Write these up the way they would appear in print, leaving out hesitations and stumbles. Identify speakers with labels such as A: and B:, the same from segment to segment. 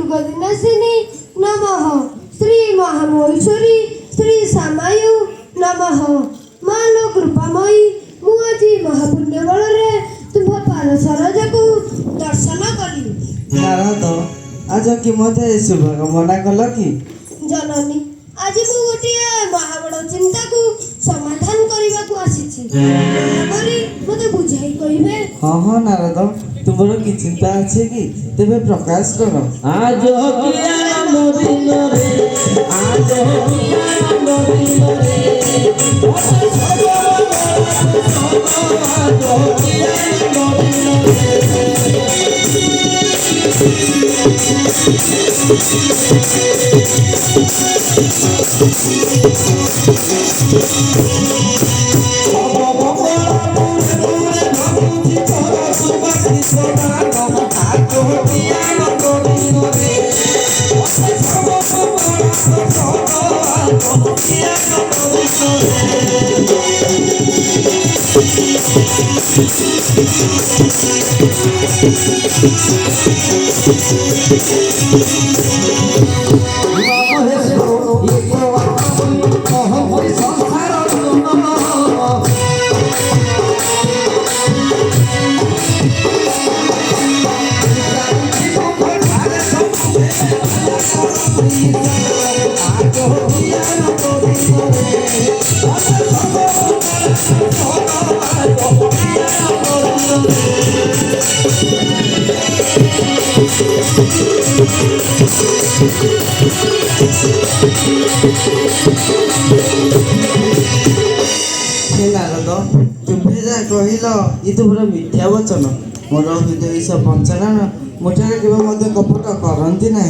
A: दुर्गदिनाशिनी नमः श्री महामहेश्वरी श्री सामायु नमः मालो कृपामयी मु आजी महापुण्य बଳରେ तुम पाद सरोज को दर्शन कली।
B: नारद आज कि मते शुभ मना कल कि
A: जननी आज मु गोटे महाबड़ चिंता को समाधान करने को आसी मते बुझाई कहिबे।
B: हाँ हाँ नारद तुमर कि चिंता अच्छे कि तेबे प्रकाश कर।
C: आज किया दिन रे आज किया दिन
B: नारद तुम्हें जा कहल ये तो पूरा मिथ्या वचन मोर हृदय सब पंचानन मुठारे केवल मध्य कपट करती ना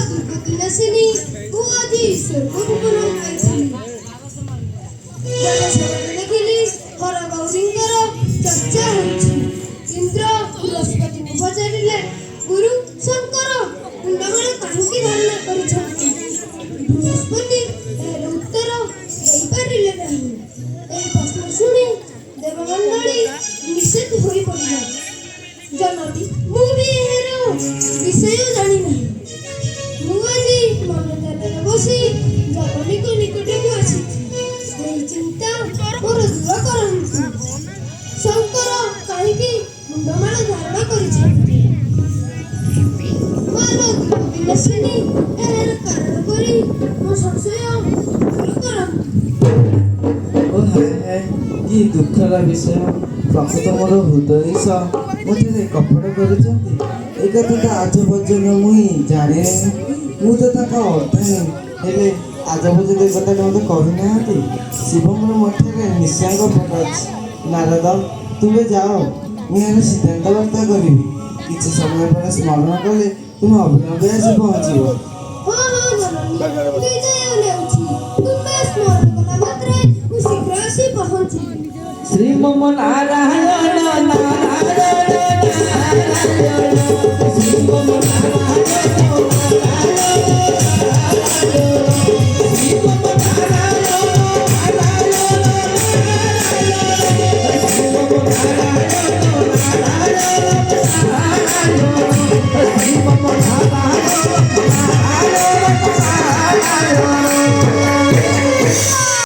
A: दुर्गदिनाशिनी मु आजी ईश्वर को प्रणाम करछि। देखिली हर गौरींकर चर्चा होछि। इंद्र बृहस्पति को पचारिले गुरु शंकर मुंडमळे कांकी धारणा करिछथि। बृहस्पति एर उत्तर देई पारिले नाही। एई प्रश्न सुनी देवमंडली निषेध होई पड़िला। जननी मु भी एर विषय जानि नाही। मु आजी मन ध्यान बसी जननी को निकट को आसी चिंता मोर दूर करंतु। शंकर काहीकि मुंडमाळ धारण करिछथि। मारो दुर्गदिनाशिनी एर कारण करी मो संशय दूर करंतु।
B: ओ हाय कि दुखर विषय प्रकृत मोर हृदय मुझे कपट कर एक तो आज पर्यटन मुई जाने मु तो अर्थ नहीं आज पर्यटन कथा मत कही शिवंर मठे निशांग पट अच्छी। नारद तुम्हें जाओ मुझे सिद्धांत वार्ता करी किसी समय पर स्मरण कले तुम अभिनव आसी पहुँचब।
C: श्री मम नारायण